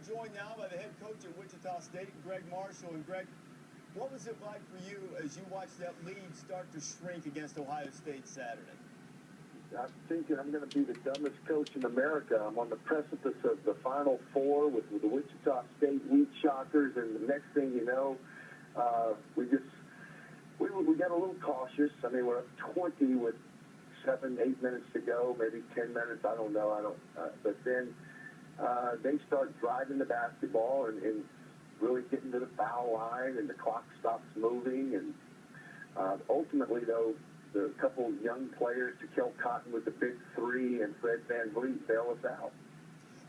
We're joined now by the head coach at Wichita State, Greg Marshall. And Greg, what was it like for you as you watched that lead start to shrink against Ohio State Saturday? I'm thinking I'm going to be the dumbest coach in America. I'm on the precipice of the Final Four with the Wichita State Wheat Shockers, and the next thing you know, we got a little cautious. I mean, we're up 20 with 7, 8 minutes to go, maybe 10 minutes. I don't know. But then they start driving the basketball and really getting to the foul line, and the clock stops moving. And ultimately, though, the couple of young players, Kel Cotton with the big three, and Fred Van Vliet bail us out.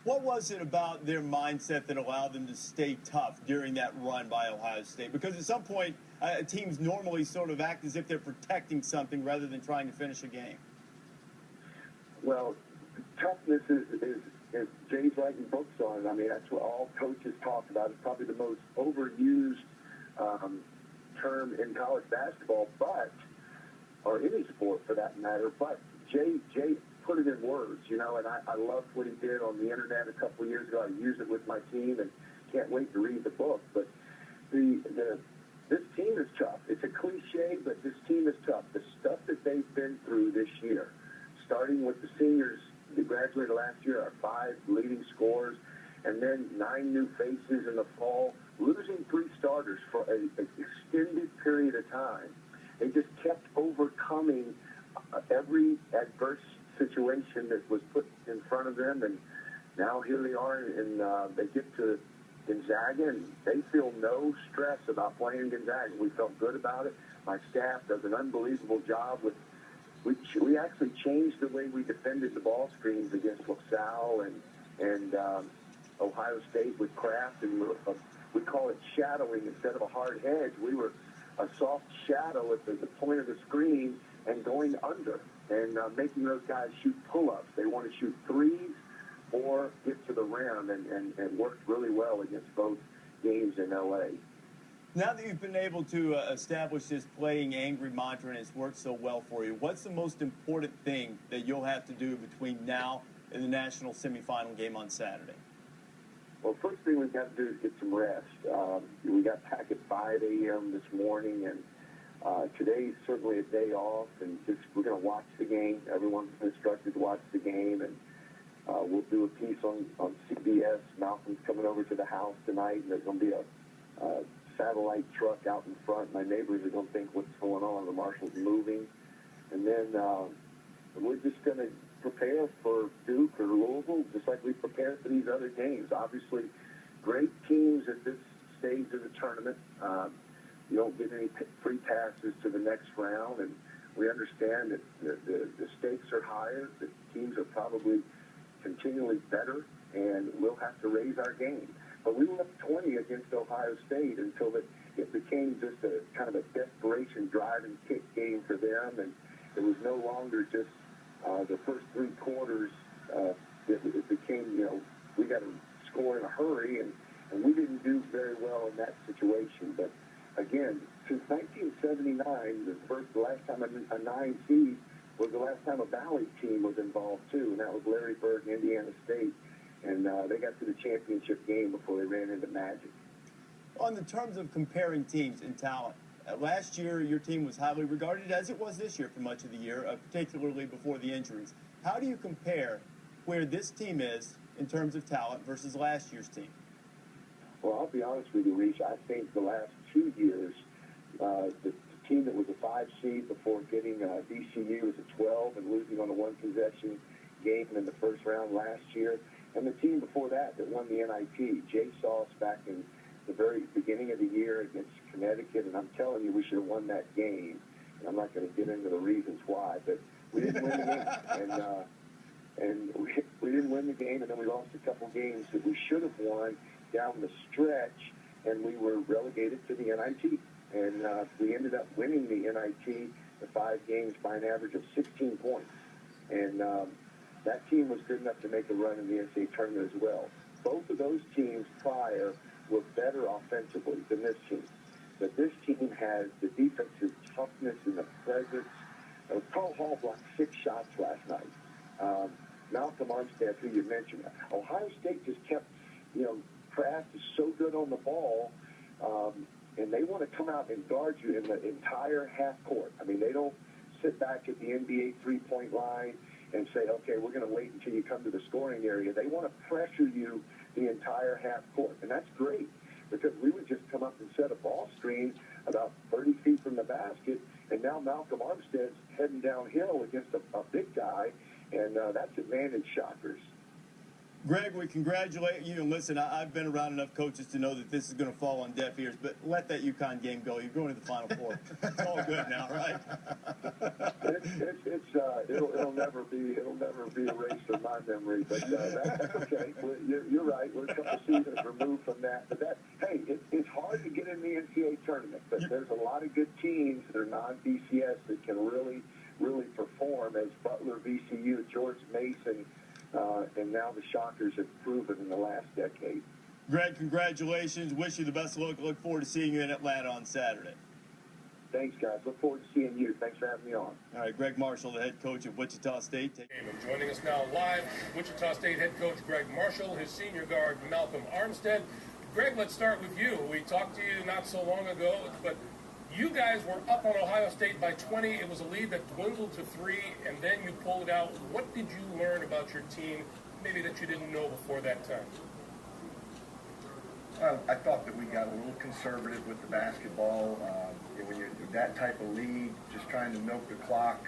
What was it about their mindset that allowed them to stay tough during that run by Ohio State? Because at some point, teams normally sort of act as if they're protecting something rather than trying to finish a game. Well, toughness is Jay's writing books on it. I mean, that's what all coaches talk about. It's probably the most overused term in college basketball, or any sport for that matter. But Jay put it in words, and I loved what he did on the internet a couple of years ago. I used it with my team and can't wait to read the book. But this team is tough. It's a cliche, but this team is tough. The stuff that they've been through this year, starting with the seniors that graduated last year, our 5 leading scorers, and then 9 new faces in the fall, losing 3 starters for an extended period of time. They just kept overcoming every adverse situation that was put in front of them, and now here they are, and they get to Gonzaga, and they feel no stress about playing Gonzaga. We felt good about it. My staff does an unbelievable job with. We actually changed the way we defended the ball screens against LaSalle and Ohio State with Kraft, and we call it shadowing instead of a hard hedge. We were a soft shadow at the point of the screen and going under and making those guys shoot pull-ups. They want to shoot threes or get to the rim, and worked really well against both games in L.A. Now that you've been able to establish this playing angry mantra and it's worked so well for you, what's the most important thing that you'll have to do between now and the national semifinal game on Saturday? Well, first thing we've got to do is get some rest. We got back at 5 a.m. this morning, and today's certainly a day off, and we're going to watch the game. Everyone's instructed to watch the game, and we'll do a piece on CBS. Malcolm's coming over to the house tonight, and there's going to be a satellite truck out in front. My neighbors are going to think what's going on. The marshal's moving. And then we're just going to prepare for Duke or Louisville, just like we prepare for these other games. Obviously, great teams at this stage of the tournament. You don't get any free passes to the next round, and we understand that the stakes are higher. The teams are probably continually better, and we'll have to raise our game. But we were up 20 against Ohio State until it became just a kind of a desperation drive and kick game for them, and it was no longer just the first 3 quarters. It became, we got to score in a hurry, and we didn't do very well in that situation. But again, since 1979, the last time a 9 seed was the last time a Valley team was involved too, and that was Larry Bird and Indiana State. And they got to the championship game before they ran into Magic. On the terms of comparing teams in talent, last year your team was highly regarded, as it was this year for much of the year, particularly before the injuries. How do you compare where this team is in terms of talent versus last year's team? Well, I'll be honest with you, Reese. I think the last 2 years, the team that was a 5 seed before getting VCU as a 12 and losing on a 1-possession game in the first round last year, and the team before that won the NIT, Jay saw us back in the very beginning of the year against Connecticut, and I'm telling you, we should have won that game. And I'm not going to get into the reasons why, but we didn't win the game. And we didn't win the game, and then we lost a couple games that we should have won down the stretch, and we were relegated to the NIT. And we ended up winning the NIT, the 5 games, by an average of 16 points. And that team was good enough to make a run in the NCAA tournament as well. Both of those teams prior were better offensively than this team. But this team has the defensive toughness and the presence. Paul Hall blocked 6 shots last night. Malcolm Armstead, who you mentioned. Ohio State just kept, craft is so good on the ball, and they want to come out and guard you in the entire half court. I mean, they don't sit back at the NBA three-point line and say, okay, we're going to wait until you come to the scoring area. They want to pressure you the entire half court, and that's great because we would just come up and set a ball screen about 30 feet from the basket, and now Malcolm Armstead's heading downhill against a big guy, and that's advantage Shockers. Greg, we congratulate you. And listen, I've been around enough coaches to know that this is going to fall on deaf ears, but let that UConn game go. You're going to the Final Four. It's all good now, right? It'll never be erased from my memory, but that's okay. You're right. We're a couple seasons removed from that. But it's hard to get in the NCAA tournament, but there's a lot of good teams that are non-BCS that can really, really perform, as Butler, VCU, George Mason, and now the Shockers have proven in the last decade. Greg, congratulations. Wish you the best of luck. Look forward to seeing you in Atlanta on Saturday. Thanks, guys. Look forward to seeing you. Thanks for having me on. All right, Greg Marshall, the head coach of Wichita State. And joining us now live, Wichita State head coach Greg Marshall, his senior guard Malcolm Armstead. Greg, let's start with you. We talked to you not so long ago, but you guys were up on Ohio State by 20. It was a lead that dwindled to 3, and then you pulled it out. What did you learn about your team, maybe that you didn't know before that time? I thought that we got a little conservative with the basketball. When you're that type of lead, just trying to milk the clock.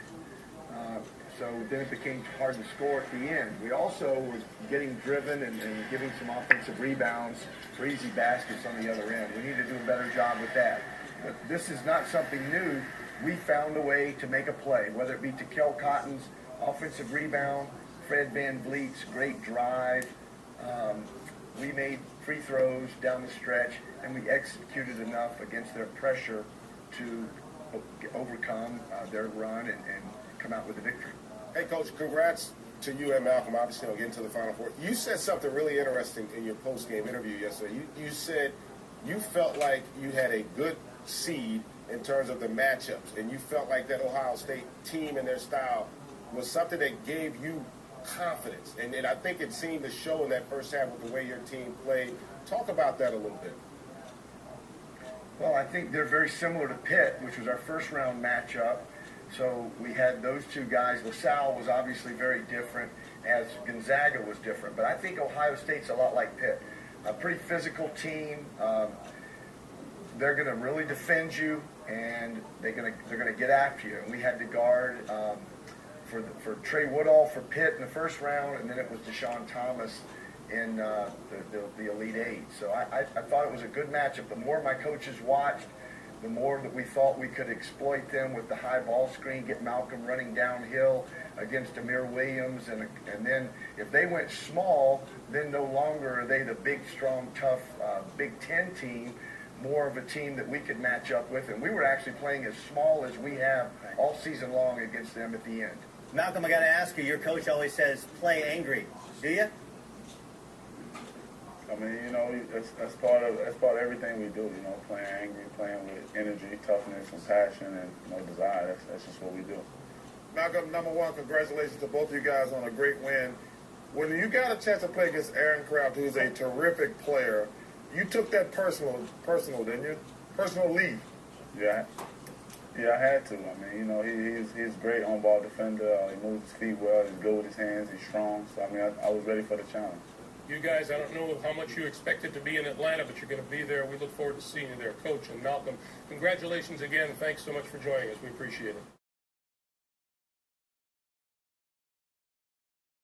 So then it became hard to score at the end. We also was getting driven and giving some offensive rebounds for easy baskets on the other end. We need to do a better job with that. But this is not something new. We found a way to make a play, whether it be to Kel Cotton's offensive rebound, Fred Van Vliet's great drive. We made free throws down the stretch, and we executed enough against their pressure to overcome their run and come out with a victory. Hey, Coach, congrats to you and Malcolm, obviously, on getting to the Final Four. You said something really interesting in your post-game interview yesterday. You said you felt like you had a good seed in terms of the matchups, and you felt like that Ohio State team and their style was something that gave you confidence. And I think it seemed to show in that first half with the way your team played. Talk about that a little bit. Well, I think they're very similar to Pitt, which was our first-round matchup. So we had those two guys. LaSalle was obviously very different, as Gonzaga was different. But I think Ohio State's a lot like Pitt. A pretty physical team. They're going to really defend you, and they're going to get after you. And we had to guard for Trey Woodall for Pitt in the first round, and then it was Deshaun Thomas in the Elite Eight. So I thought it was a good matchup. The more my coaches watched, the more that we thought we could exploit them with the high ball screen, get Malcolm running downhill against Amir Williams, and then if they went small, then no longer are they the big, strong, tough Big Ten team, more of a team that we could match up with, and we were actually playing as small as we have all season long against them at the end. Malcolm, I got to ask you, your coach always says, play angry. Do you? I mean, you know, that's part of everything we do. You know, playing angry, playing with energy, toughness, and passion, and desire. That's just what we do. Malcolm, number one, congratulations to both of you guys on a great win. When you got a chance to play against Aaron Craft, who's a terrific player, you took that personal, didn't you? Personal lead. Yeah, I had to. I mean, you know, he's a great on-ball defender. He moves his feet well. He's good with his hands. He's strong. So, I mean, I was ready for the challenge. You guys, I don't know how much you expected to be in Atlanta, but you're going to be there. We look forward to seeing you there, Coach. And Malcolm, congratulations again. Thanks so much for joining us. We appreciate it.